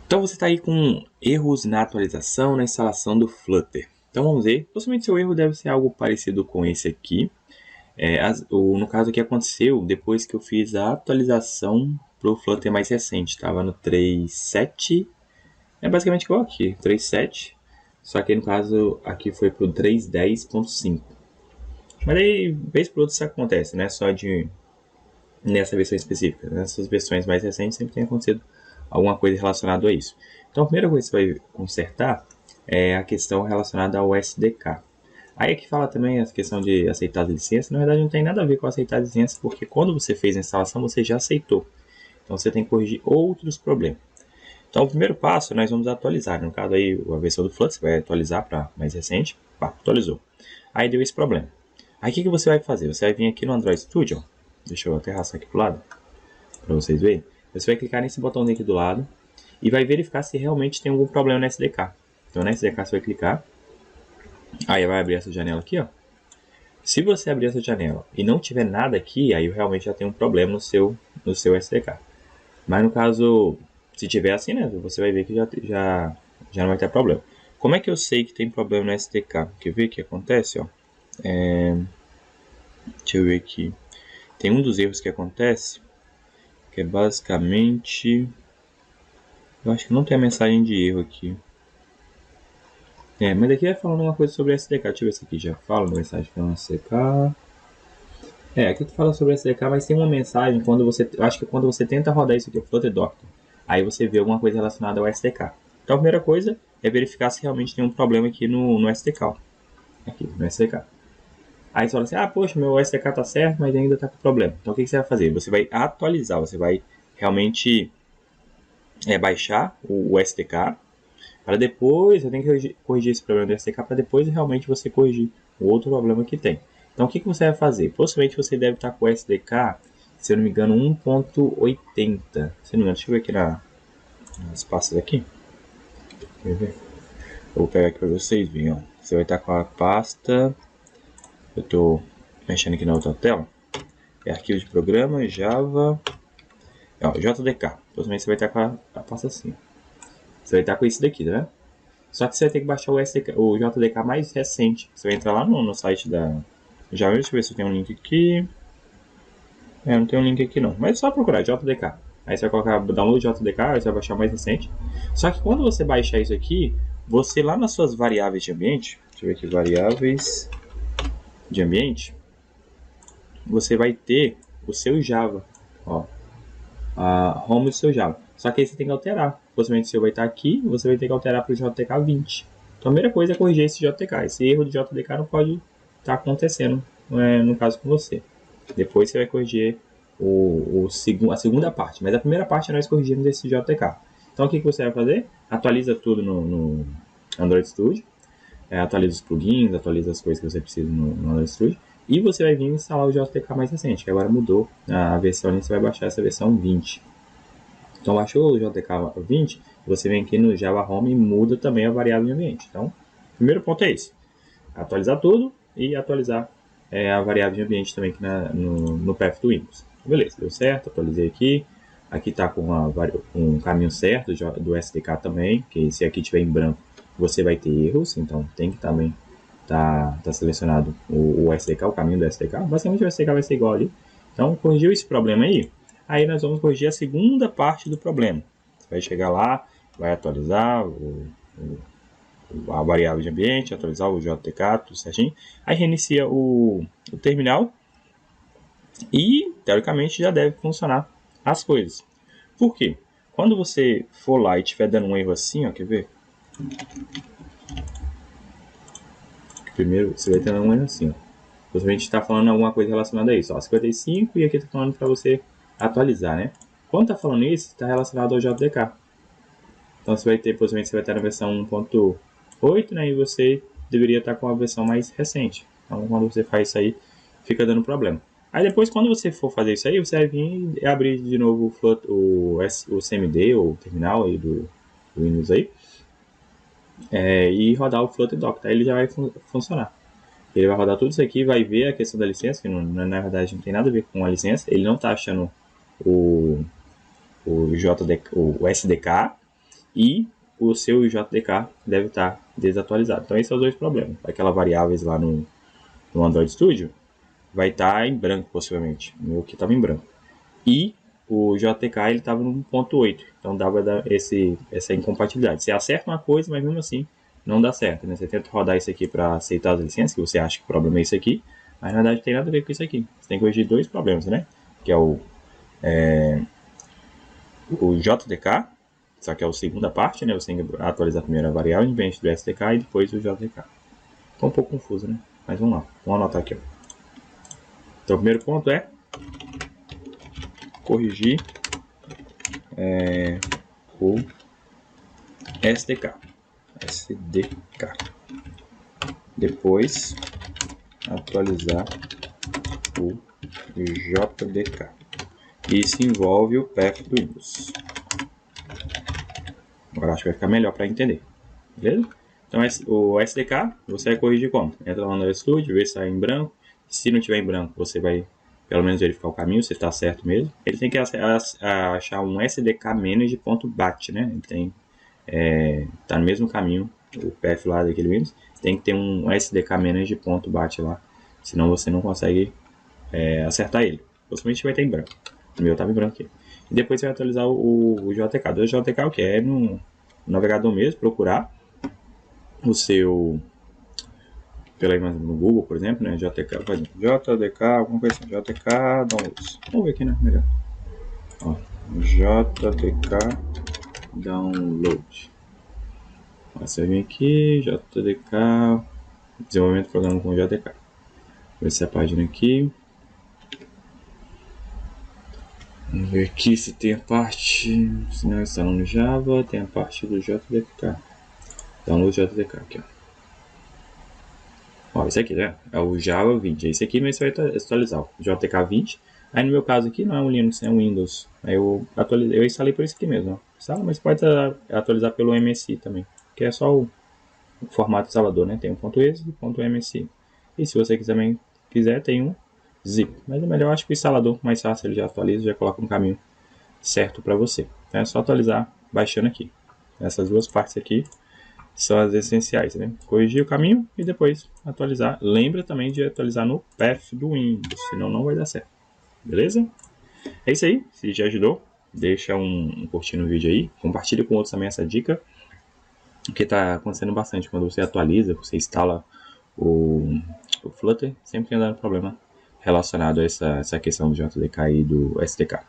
Então você está aí com erros na atualização, na instalação do Flutter. Então vamos ver, possivelmente seu erro deve ser algo parecido com esse aqui. No caso aqui aconteceu depois que eu fiz a atualização para o Flutter mais recente. Estava no 3.7, é basicamente igual aqui, 3.7. Só que no caso aqui foi para o 3.10.5. Mas aí, vez por outra, isso acontece, né? Só de nessa versão específica. Nessas versões mais recentes sempre tem acontecido alguma coisa relacionada a isso. Então a primeira coisa que você vai consertar é a questão relacionada ao SDK. Aí aqui fala também a questão de aceitar as licenças. Na verdade não tem nada a ver com aceitar as licenças, porque quando você fez a instalação você já aceitou. Então você tem que corrigir outros problemas. Então o primeiro passo nós vamos atualizar. No caso aí a versão do Flutter você vai atualizar para mais recente. Pá, atualizou. Aí deu esse problema. Aí o que você vai fazer? Você vai vir aqui no Android Studio. Deixa eu até arrastar aqui pro lado para vocês verem. Você vai clicar nesse botãozinho aqui do lado e vai verificar se realmente tem algum problema no SDK. Então no SDK você vai clicar, aí vai abrir essa janela aqui, ó. Se você abrir essa janela e não tiver nada aqui, aí realmente já tem um problema no seu SDK. Mas no caso, se tiver assim, né, você vai ver que já não vai ter problema. Como é que eu sei que tem problema no SDK? Quer ver o que acontece, ó? Deixa eu ver aqui. Tem um dos erros que acontece, que é basicamente... Eu acho que não tem a mensagem de erro aqui. Mas aqui vai falando uma coisa sobre SDK. Deixa eu ver se aqui já fala na mensagem falando SDK. Aqui tu fala sobre SDK, mas tem uma mensagem quando você... Eu acho que quando você tenta rodar isso aqui, o Flutter Doctor, aí você vê alguma coisa relacionada ao SDK. Então a primeira coisa é verificar se realmente tem um problema aqui no SDK. Aqui, no SDK. Aí você fala assim, poxa, meu SDK tá certo, mas ainda tá com problema. Então o que você vai fazer? Você vai atualizar, você vai realmente baixar o SDK, para depois, você tem que corrigir esse problema do SDK para depois realmente você corrigir o outro problema que tem. Então o que você vai fazer? Possivelmente você deve estar com o SDK, se eu não me engano, 1.80. Se não me engano, deixa eu ver aqui nas pastas aqui. Quer ver? Eu vou pegar aqui para vocês verem. Ó. Você vai estar com a pasta. Eu estou mexendo aqui na outra tela. É arquivo de programa, Java. JDK. Possivelmente você vai estar com a pasta assim. Você vai estar com esse daqui, tá? Só que você vai ter que baixar o JDK mais recente. Você vai entrar lá no site da Java. Deixa eu ver se tem um link aqui. Não tem um link aqui não. Mas é só procurar JDK. Aí você vai colocar download JDK, aí você vai baixar o mais recente. Só que quando você baixar isso aqui, você lá nas suas variáveis de ambiente, deixa eu ver aqui, variáveis de ambiente, você vai ter o seu Java, ó, a home do seu Java. Só que aí você tem que alterar. Possivelmente o seu vai estar aqui, você vai ter que alterar para o JTK 20. Então a primeira coisa é corrigir esse JTK. Esse erro do JTK não pode estar acontecendo, no caso com você. Depois você vai corrigir a segunda parte. Mas a primeira parte nós corrigimos esse JTK. Então o que você vai fazer? Atualiza tudo no Android Studio. Atualiza os plugins, atualiza as coisas que você precisa no Android Studio. E você vai vir instalar o JTK mais recente, que agora mudou a versão, você vai baixar essa versão 20. Então baixou o JTK 20, você vem aqui no Java Home e muda também a variável de ambiente. Então, o primeiro ponto é esse. Atualizar tudo e atualizar a variável de ambiente também aqui no path do Windows. Beleza, deu certo, atualizei aqui. Aqui está com o caminho certo do SDK também, que se aqui estiver em branco, você vai ter erros, então tem que também tá selecionado o SDK, o caminho do SDK. Basicamente o SDK vai ser igual ali. Então, corrigiu esse problema aí nós vamos corrigir a segunda parte do problema. Você vai chegar lá, vai atualizar a variável de ambiente, atualizar o JTK, tudo certinho. Aí reinicia o terminal e, teoricamente, já deve funcionar as coisas. Por quê? Quando você for lá e estiver dando um erro assim, ó, quer ver? Primeiro, você vai ter um erro assim, ó. Possivelmente está falando alguma coisa relacionada a isso, ó, 55, e aqui está falando para você atualizar, né? Quando está falando isso, está relacionado ao JDK. Então você vai ter, possivelmente você vai estar na versão 1.8, né? E você deveria estar com a versão mais recente. Então quando você faz isso aí, fica dando problema. Aí depois, quando você for fazer isso aí, você vai vir e abrir de novo o CMD, ou o terminal aí do Windows aí, e rodar o Flutter Dock, tá? Ele já vai funcionar. Ele vai rodar tudo isso aqui, vai ver a questão da licença, que na verdade não tem nada a ver com a licença. Ele não está achando o SDK, e o seu JDK deve estar desatualizado. Então esses são os dois problemas. Aquelas variáveis lá no Android Studio vai estar em branco possivelmente. O meu aqui estava em branco. E o JTK ele estava no 1.8, então dava essa incompatibilidade. Você acerta uma coisa, mas mesmo assim não dá certo, né? Você tenta rodar isso aqui para aceitar as licenças, que você acha que o problema é isso aqui, mas na verdade não tem nada a ver com isso aqui. Você tem que corrigir dois problemas, né? Que é o JDK, só que é a segunda parte, né? Você tem que atualizar primeiro a variável independente do SDK e depois o JDK. Ficou um pouco confuso, né? Mas vamos lá, vamos anotar aqui. Ó. Então o primeiro ponto é corrigir o SDK. Depois atualizar o JDK. Isso envolve o path do Windows. Agora acho que vai ficar melhor para entender. Beleza? Então o SDK você vai corrigir como? Entra lá no Studio, vê se está em branco. Se não tiver em branco, você vai pelo menos verificar o caminho, se está certo mesmo. Ele tem que achar um sdkmanage.bat, né? Ele tem tá no mesmo caminho, o path lá daquele Windows. Tem que ter um sdkmanage.bat lá, senão você não consegue acertar ele. Possivelmente vai ter em branco. O meu estava em branco aqui. E depois você vai atualizar o JTK. O JTK o que é? No navegador mesmo, procurar o seu no Google, por exemplo, né? JTK, alguma coisa assim, JTK downloads. Vamos ver aqui, né? Melhor. Ó, JTK download. Você vem aqui, JTK, desenvolvimento do programa com JTK. Vou ver se a página aqui. Vamos ver aqui se tem a parte, se não está no Java, tem a parte do JTK. Download JTK aqui, ó. Ó, esse aqui, né? É o Java 20. Esse aqui, mas você vai atualizar o JTK 20. Aí no meu caso aqui não é um Linux, é um Windows. Aí eu instalei por isso aqui mesmo, ó. Instala, mas pode atualizar pelo MSI também, que é só o formato instalador, né? Tem um .exe e .msi. E se você quiser, tem um zip. Mas é melhor, acho que o instalador mais fácil, ele já atualiza, já coloca um caminho certo para você. Então é só atualizar baixando aqui. Essas duas partes aqui são as essenciais, né? Corrigir o caminho e depois atualizar. Lembra também de atualizar no path do Windows, senão não vai dar certo. Beleza? É isso aí. Se já ajudou, deixa um curtir no vídeo aí. Compartilha com outros também essa dica, que está acontecendo bastante quando você atualiza, você instala o Flutter, sempre tem dado problema relacionado a essa questão do JDK e do SDK.